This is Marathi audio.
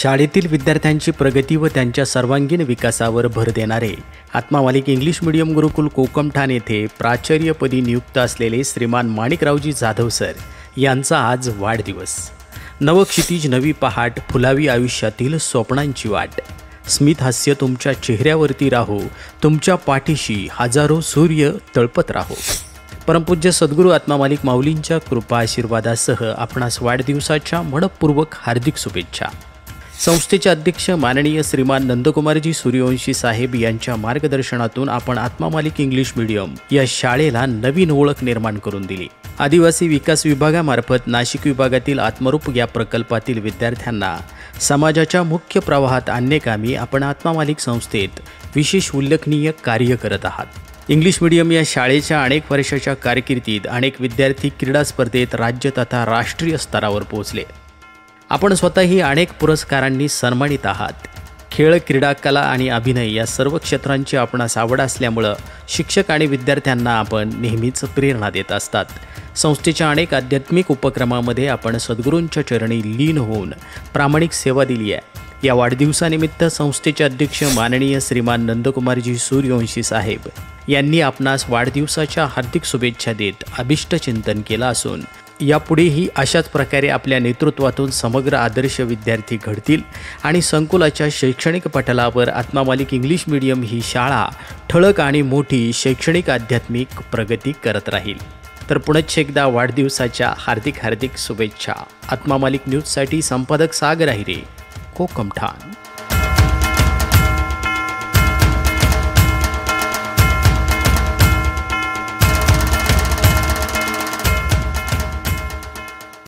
शाळेतील विद्यार्थ्यांची प्रगती व त्यांच्या सर्वांगीण विकासावर भर देणारे आत्मा मालिक इंग्लिश मीडियम गुरुकुल कोकमठाण येथे प्राचार्यपदी नियुक्त असलेले श्रीमान माणिकरावजी जाधव सर यांचा आज वाढदिवस। नवक्षितिज नवी पहाट, फुलावी आयुष्यातील स्वप्नांची वाट, स्मित हास्य तुमच्या चेहऱ्यावरती राहो, तुमच्या पाठीशी हजारो सूर्य तळपत राहो। परमपूज्य सद्गुरू आत्मा मालिक माऊलींच्या कृपा आशीर्वादासह आपणास वाढदिवसाच्या मनपूर्वक हार्दिक शुभेच्छा। संस्थेचे अध्यक्ष माननीय श्रीमान नंदकुमारजी सूर्यवंशी साहेब यांच्या मार्गदर्शनातून आपण आत्मा मालिक इंग्लिश मीडियम या शाळेला नवीन ओळख निर्माण करून दिली। आदिवासी विकास विभागामार्फत नाशिक विभागातील आत्मरूप या प्रकल्पातील विद्यार्थ्यांना समाजाच्या मुख्य प्रवाहात आणण्याकामी आपण आत्मा मालिक संस्थेत विशेष उल्लेखनीय कार्य करत आहात। इंग्लिश मीडियम या शाळेच्या अनेक वर्षाच्या कारकिर्दीत अनेक विद्यार्थी क्रीडा स्पर्धेत राज्य तथा राष्ट्रीय स्तरावर पोहोचले। आपण स्वतःही अनेक पुरस्कारांनी सन्मानित आहात। खेळ, क्रीडा, कला आणि अभिनय या सर्व क्षेत्रांची आपणास आवड असल्यामुळे शिक्षक आणि विद्यार्थ्यांना आपण नेहमीच प्रेरणा देत असतात। संस्थेच्या अनेक आध्यात्मिक उपक्रमामध्ये आपण सद्गुरूंच्या चरणी लीन होऊन प्रामाणिक सेवा दिली आहे। या वाढदिवसानिमित्त संस्थेचे अध्यक्ष माननीय श्रीमान नंदकुमारजी सूर्यवंशी साहेब यांनी आपणास वाढदिवसाच्या हार्दिक शुभेच्छा देत अभिष्टचिंतन केलं असून यापुढेही अशाच प्रकारे आपल्या नेतृत्वातून समग्र आदर्श विद्यार्थी घडतील आणि संकुलाच्या शैक्षणिक पटलावर आत्मा मालिक इंग्लिश मीडियम ही शाळा ठळक आणि मोठी शैक्षणिक आध्यात्मिक प्रगती करत राहील। तर पुनश्च एकदा वाढदिवसाच्या हार्दिक शुभेच्छा। आत्मा मालिक न्यूजसाठी संपादक सागर आहिरे, कोकमठाण।